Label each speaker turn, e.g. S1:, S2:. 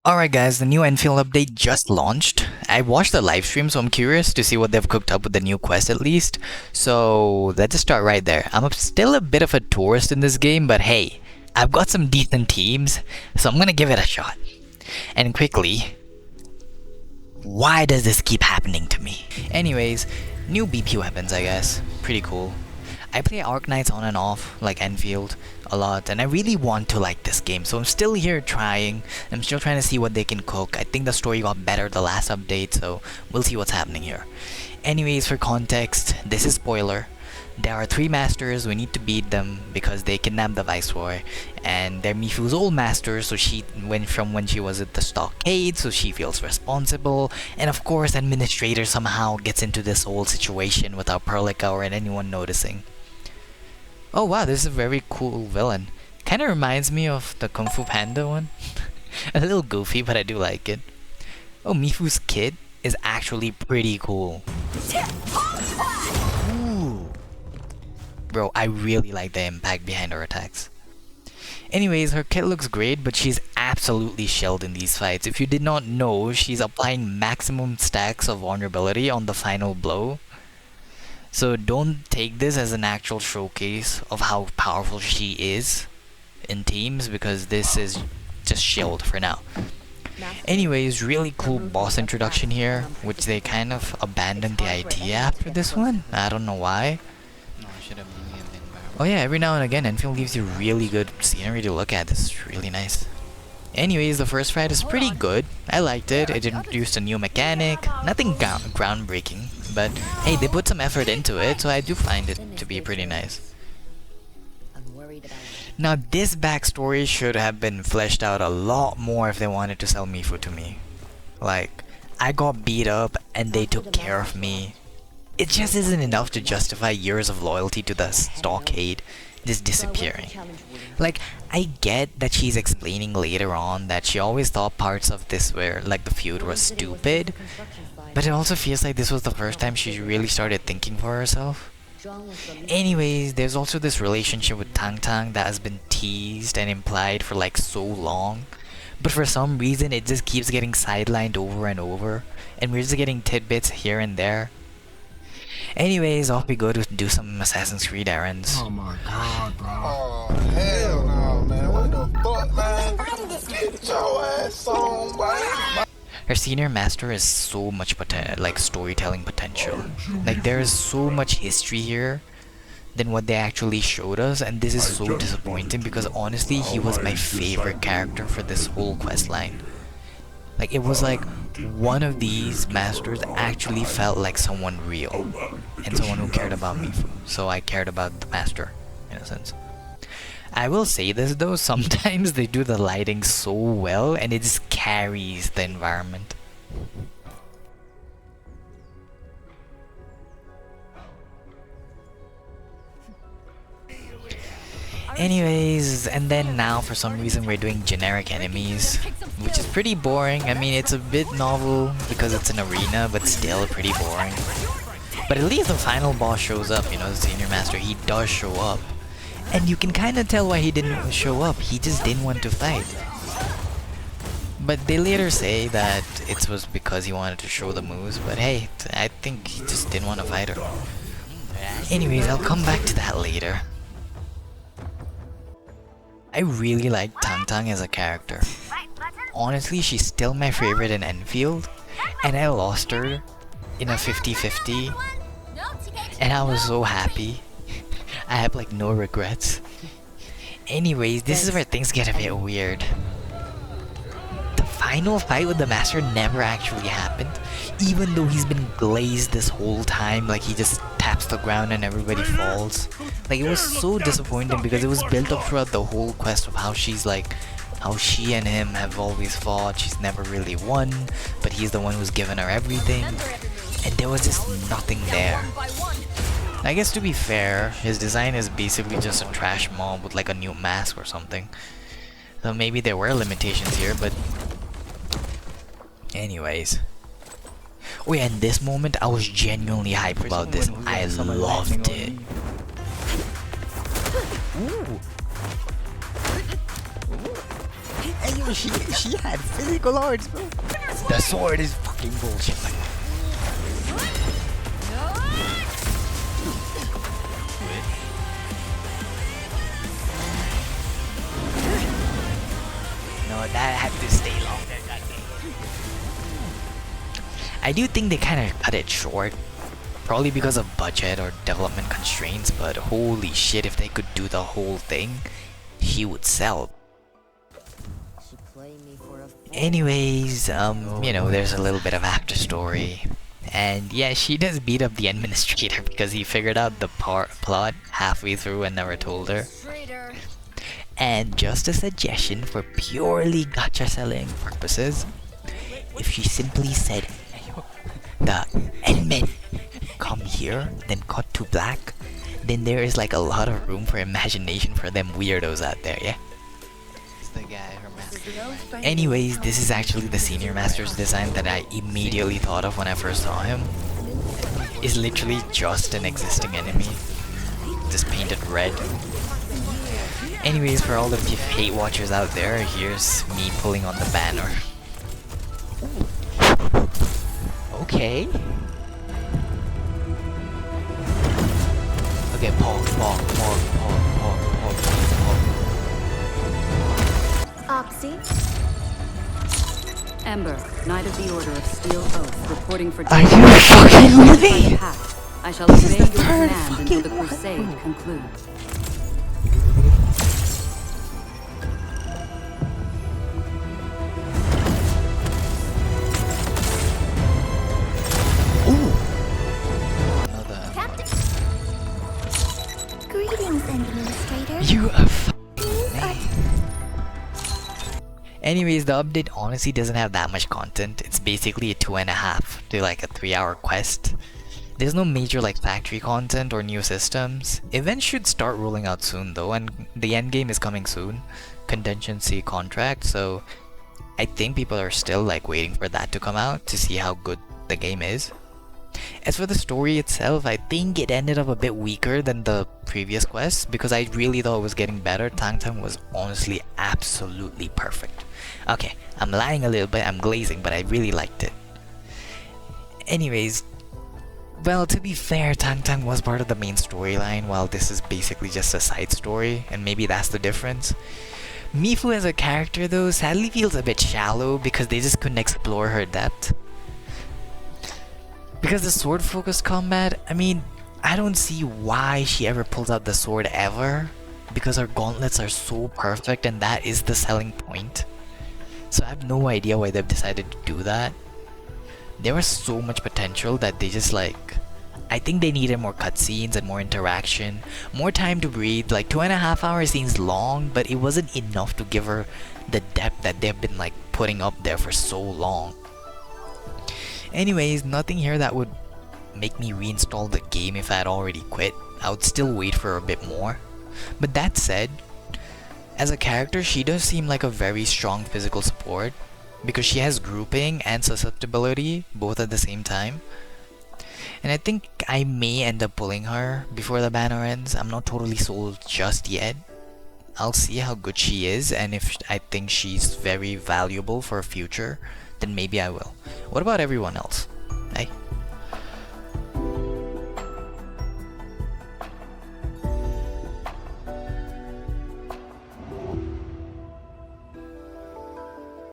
S1: Alright guys, the new Enfield update just launched. I watched the live stream, so I'm curious to see what they've cooked up with the new quest at least. So let's just start right there. Still a bit of a tourist in this game, but hey, I've got some decent teams, so I'm gonna give it a shot. And quickly, why does this keep happening to me? Anyways, new BP weapons I guess. Pretty cool. I play Arknights on and off, like Enfield, a lot, and I really want to like this game, so I'm still here trying. I'm still trying to see what they can cook. I think the story got better the last update, so we'll see what's happening here. Anyways, for context, this is spoiler. There are three masters, we need to beat them because they kidnapped the viceroy, and they're Mifu's old masters, so she went from when she was at the stockade, so she feels responsible, and of course administrator somehow gets into this whole situation without Perlica or anyone noticing. Oh wow, this is a very cool villain. Kinda reminds me of the Kung Fu Panda one. A little goofy, but I do like it. Oh, Mifu's kid is actually pretty cool. Ooh. Bro, I really like the impact behind her attacks. Anyways, her kit looks great, but she's absolutely shelled in these fights. If you did not know, she's applying maximum stacks of vulnerability on the final blow. So don't take this as an actual showcase of how powerful she is in teams, because this is just shield for now. Anyways, really cool boss introduction here, which they kind of abandoned the idea after this one. I don't know why. Oh yeah, every now and again Enfield gives you really good scenery to look at. This is really nice. Anyways, the first fight is pretty good. I liked it. It introduced a new mechanic. Nothing groundbreaking, but hey, they put some effort into it, so I do find it to be pretty nice. Now, this backstory should have been fleshed out a lot more if they wanted to sell Mifu to me. Like, I got beat up and they took care of me. It just isn't enough to justify years of loyalty to the stockade just disappearing. Like, I get that she's explaining later on that she always thought parts of this were, like, the feud was stupid, but it also feels like this was the first time she really started thinking for herself. Anyways, there's also this relationship with Tang Tang that has been teased and implied for like so long, but for some reason it just keeps getting sidelined over and over, and we're just getting tidbits here and there. Anyways, off we go to do some Assassin's Creed errands.
S2: Oh my god, bro. Oh, hell no, man. What the fuck, man? Get your ass on, man.
S1: Her senior master has so much storytelling potential. Like, there is so much history here than what they actually showed us, and this is so disappointing because honestly, he was my favorite character for this whole quest line. Like, it was like one of these masters actually felt like someone real and someone who cared about me, so I cared about the master in a sense. I will say this though, sometimes they do the lighting so well and it just carries the environment. Anyways, and then now for some reason we're doing generic enemies, which is pretty boring. I mean, it's a bit novel because it's an arena, but still pretty boring. But at least the final boss shows up, you know, the senior master, he does show up. And you can kind of tell why he didn't show up, he just didn't want to fight. But they later say that it was because he wanted to show the moves, but hey, I think he just didn't want to fight her. Anyways, I'll come back to that later. I really like Tang Tang as a character. Honestly, she's still my favorite in Enfield, and I lost her in a 50-50, and I was so happy. I have like no regrets. Anyways, this is where things get a bit weird. The final fight with the master never actually happened, even though he's been glazed this whole time, like he just taps the ground and everybody falls. Like, it was so disappointing because it was built up throughout the whole quest of how she's like, how she and him have always fought, she's never really won, but he's the one who's given her everything, and there was just nothing there. I guess to be fair, his design is basically just a trash mob with like a new mask or something. So maybe there were limitations here, but anyways. Oh yeah, in this moment, I was genuinely hyped about this. I loved it. Ooh. she had physical arts, bro. The sword is fucking bullshit. No, that had to stay longer. Goddamn. I do think they kind of cut it short. Probably because of budget or development constraints, but holy shit, if they could do the whole thing, she would sell. Anyways, you know, there's a little bit of after story. And yeah, she does beat up the administrator because he figured out the plot halfway through and never told her. And just a suggestion for purely gacha selling purposes, if she simply said, the endmen come here, then cut to black, then there is like a lot of room for imagination for them weirdos out there, yeah? It's the guy, her master. Anyways, this is actually the senior master's design that I immediately thought of when I first saw him. It's literally just an existing enemy, just painted red. Anyways, for all the hate watchers out there, here's me pulling on the banner. Okay. Okay, pause.
S3: Oxy.
S4: Ember, Knight of the Order of Steel Oath, reporting for
S1: Are you fucking with me?
S4: I shall obey your command until the crusade concludes.
S3: Greetings, Administrator.
S1: You are f***ing me. Anyways, the update honestly doesn't have that much content. It's basically a 2.5 to like a 3-hour quest. There's no major like factory content or new systems. Events should start rolling out soon though, and the endgame is coming soon. Contingency contract, so I think people are still like waiting for that to come out to see how good the game is. As for the story itself, I think it ended up a bit weaker than the previous quests because I really thought it was getting better. Tang was honestly absolutely perfect. Okay, I'm lying a little bit, I'm glazing, but I really liked it. Anyways, well, to be fair, Tang was part of the main storyline while this is basically just a side story, and maybe that's the difference. Mifu as a character though sadly feels a bit shallow because they just couldn't explore her depth. Because the sword focused combat, I mean, I don't see why she ever pulls out the sword ever. Because her gauntlets are so perfect and that is the selling point. So I have no idea why they've decided to do that. There was so much potential that they just like... I think they needed more cutscenes and more interaction. More time to breathe. Like 2.5 hours seems long, but it wasn't enough to give her the depth that they've been like putting up there for so long. Anyways, nothing here that would make me reinstall the game if I had already quit. I would still wait for a bit more. But that said, as a character, she does seem like a very strong physical support because she has grouping and susceptibility both at the same time. And I think I may end up pulling her before the banner ends. I'm not totally sold just yet. I'll see how good she is, and if I think she's very valuable for a future, then maybe I will. What about everyone else? Hey?